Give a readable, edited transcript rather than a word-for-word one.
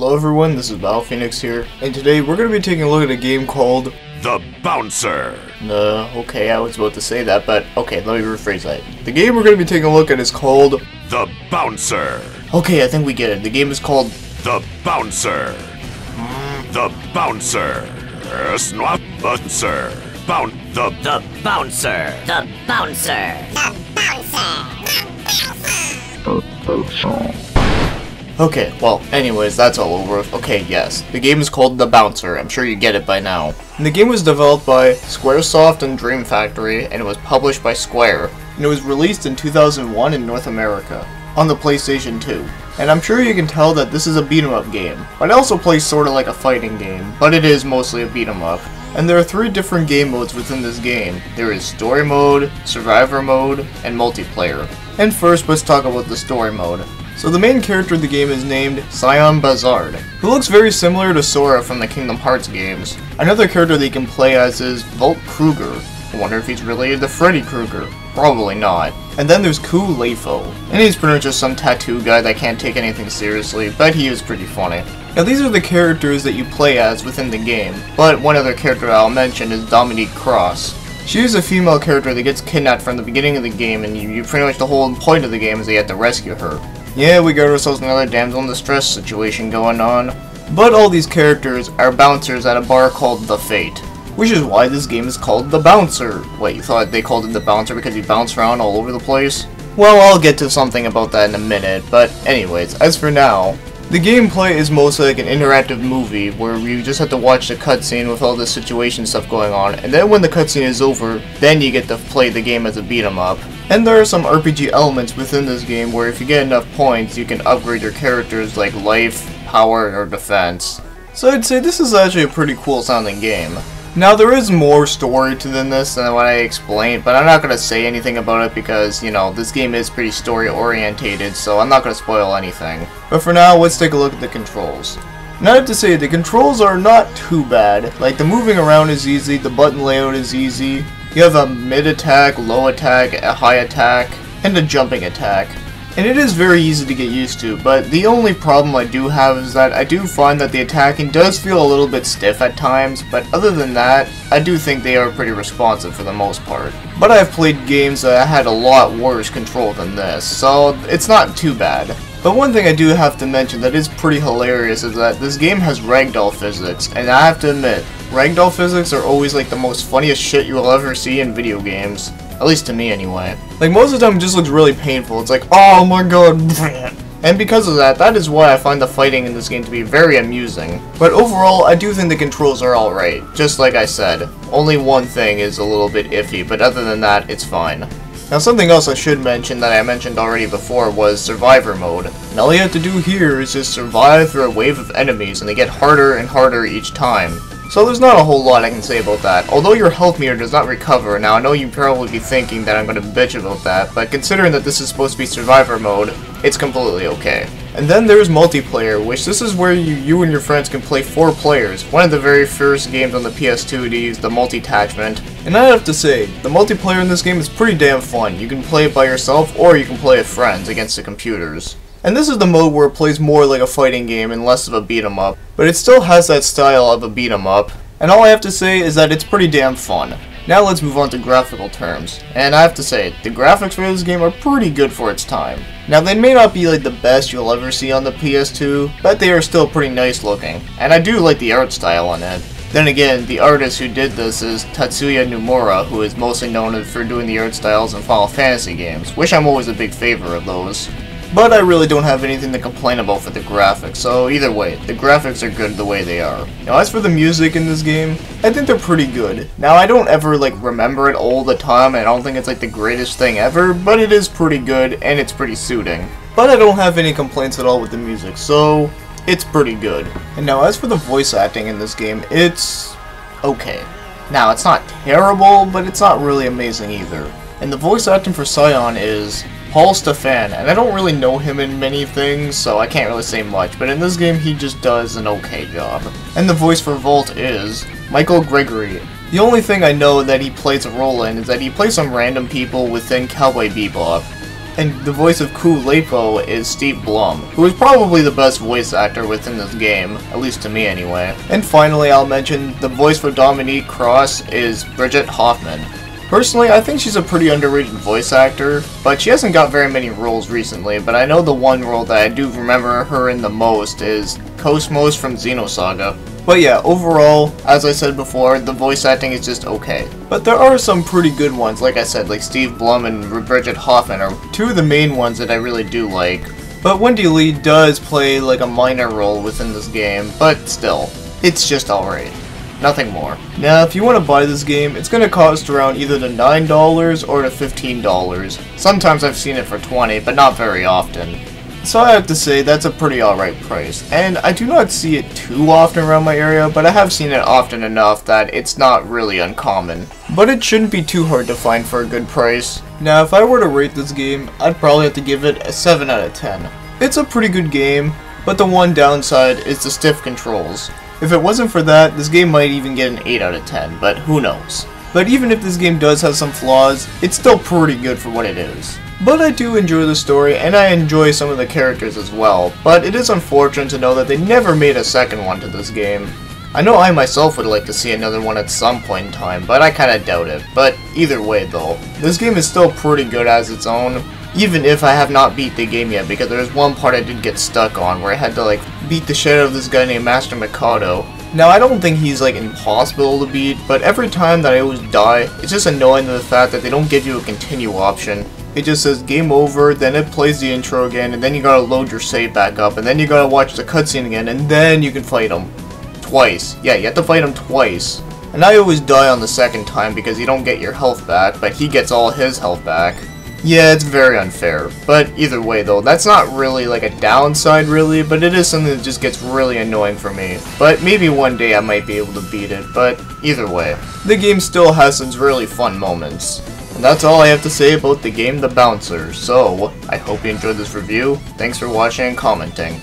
Hello everyone, this is BioPhoenix here, and today we're going to be taking a look at a game called The Bouncer. Okay, I was about to say that, but okay, let me rephrase that. The game we're going to be taking a look at is called The Bouncer. Okay, I think we get it. The game is called The Bouncer. The Bouncer. Snwap Bouncer. The Bouncer. The Bouncer. The Bouncer. Okay, well, anyways, that's all over. Okay, yes. The game is called The Bouncer. I'm sure you get it by now. And the game was developed by Squaresoft and Dream Factory, and it was published by Square. And it was released in 2001 in North America, on the PlayStation 2. And I'm sure you can tell that this is a beat-em-up game, but it also plays sorta like a fighting game, but it is mostly a beat-em-up. And there are 3 different game modes within this game. There is Story Mode, Survivor Mode, and Multiplayer. And first, let's talk about the Story Mode. So the main character of the game is named Sion Bazard, who looks very similar to Sora from the Kingdom Hearts games. Another character that you can play as is Volt Kruger. I wonder if he's related to Freddy Krueger. Probably not. And then there's Ku Leifo, and he's pretty much just some tattoo guy that can't take anything seriously, but he is pretty funny. Now these are the characters that you play as within the game, but one other character I'll mention is Dominique Cross. She is a female character that gets kidnapped from the beginning of the game, and you pretty much the whole point of the game is that you have to rescue her. Yeah, we got ourselves another damsel in distress situation going on. But all these characters are bouncers at a bar called The Fate, which is why this game is called The Bouncer. Wait, you thought they called it The Bouncer because you bounce around all over the place? Well, I'll get to something about that in a minute, but anyways, as for now, the gameplay is mostly like an interactive movie where you just have to watch the cutscene with all the situation stuff going on, and then when the cutscene is over, then you get to play the game as a beat-em-up. And there are some RPG elements within this game where if you get enough points, you can upgrade your characters like life, power, or defense. So I'd say this is actually a pretty cool sounding game. Now there is more story to this than what I explained, but I'm not going to say anything about it because, you know, this game is pretty story orientated, so I'm not going to spoil anything. But for now, let's take a look at the controls. Now I have to say, the controls are not too bad. Like, the moving around is easy, the button layout is easy. You have a mid attack, low attack, a high attack, and a jumping attack. And it is very easy to get used to, but the only problem I do have is that I do find that the attacking does feel a little bit stiff at times, but other than that, I do think they are pretty responsive for the most part. But I've played games that had a lot worse control than this, so it's not too bad. But one thing I do have to mention that is pretty hilarious is that this game has ragdoll physics, and I have to admit, ragdoll physics are always like the most funniest shit you will ever see in video games. At least to me anyway. Like most of the time it just looks really painful, it's like, oh my god. And because of that, that is why I find the fighting in this game to be very amusing. But overall, I do think the controls are alright, just like I said. Only one thing is a little bit iffy, but other than that, it's fine. Now something else I should mention that I mentioned already before was Survivor Mode. And all you have to do here is just survive through a wave of enemies, and they get harder and harder each time. So there's not a whole lot I can say about that. Although your health meter does not recover, now I know you'd probably be thinking that I'm going to bitch about that, but considering that this is supposed to be Survivor Mode, it's completely okay. And then there's Multiplayer, which this is where you and your friends can play 4 players, one of the very first games on the PS2 to use the multi-attachment. And I have to say, the multiplayer in this game is pretty damn fun. You can play it by yourself, or you can play with friends against the computers. And this is the mode where it plays more like a fighting game and less of a beat-em-up, but it still has that style of a beat-em-up, and all I have to say is that it's pretty damn fun. Now let's move on to graphical terms, and I have to say, the graphics for this game are pretty good for its time. Now they may not be like the best you'll ever see on the PS2, but they are still pretty nice looking, and I do like the art style on it. Then again, the artist who did this is Tatsuya Nomura, who is mostly known for doing the art styles in Final Fantasy games, which I'm always a big favor of those. But I really don't have anything to complain about for the graphics, so either way, the graphics are good the way they are. Now as for the music in this game, I think they're pretty good. Now I don't ever like remember it all the time, and I don't think it's like the greatest thing ever, but it is pretty good and it's pretty soothing. But I don't have any complaints at all with the music, so it's pretty good. And now as for the voice acting in this game, it's okay. Now it's not terrible, but it's not really amazing either. And the voice acting for Sion is Paul Stefan, and I don't really know him in many things, so I can't really say much, but in this game he just does an okay job. And the voice for Volt is Michael Gregory. The only thing I know that he plays a role in is that he plays some random people within Cowboy Bebop. And the voice of Kulepo is Steve Blum, who is probably the best voice actor within this game, at least to me anyway. And finally, I'll mention the voice for Dominique Cross is Bridget Hoffman. Personally, I think she's a pretty underrated voice actor, but she hasn't got very many roles recently, but I know the one role that I do remember her in the most is Cosmos from Xenosaga. But yeah, overall, as I said before, the voice acting is just okay. But there are some pretty good ones, like I said, like Steve Blum and Bridget Hoffman are two of the main ones that I really do like. But Wendy Lee does play like a minor role within this game, but still, it's just alright. Nothing more. Now, if you want to buy this game, it's going to cost around either the $9 or the $15. Sometimes I've seen it for $20, but not very often. So I have to say, that's a pretty alright price. And I do not see it too often around my area, but I have seen it often enough that it's not really uncommon. But it shouldn't be too hard to find for a good price. Now, if I were to rate this game, I'd probably have to give it a 7 out of 10. It's a pretty good game, but the one downside is the stiff controls. If it wasn't for that, this game might even get an 8 out of 10, but who knows. But even if this game does have some flaws, it's still pretty good for what it is. But I do enjoy the story, and I enjoy some of the characters as well, but it is unfortunate to know that they never made a second one to this game. I know I myself would like to see another one at some point in time, but I kinda doubt it. But either way though, this game is still pretty good as its own, even if I have not beat the game yet, because there is one part I did get stuck on where I had to like beat the shit out of this guy named Master Mikado. Now I don't think he's like impossible to beat, but every time that I always die, it's just annoying to the fact that they don't give you a continue option. It just says game over, then it plays the intro again, and then you gotta load your save back up, and then you gotta watch the cutscene again, and then you can fight him. Twice. Yeah, you have to fight him twice. And I always die on the second time because you don't get your health back, but he gets all his health back. Yeah, it's very unfair. But either way though, that's not really like a downside really, but it is something that just gets really annoying for me. But maybe one day I might be able to beat it, but either way. The game still has some really fun moments. And that's all I have to say about the game The Bouncer, so I hope you enjoyed this review. Thanks for watching and commenting.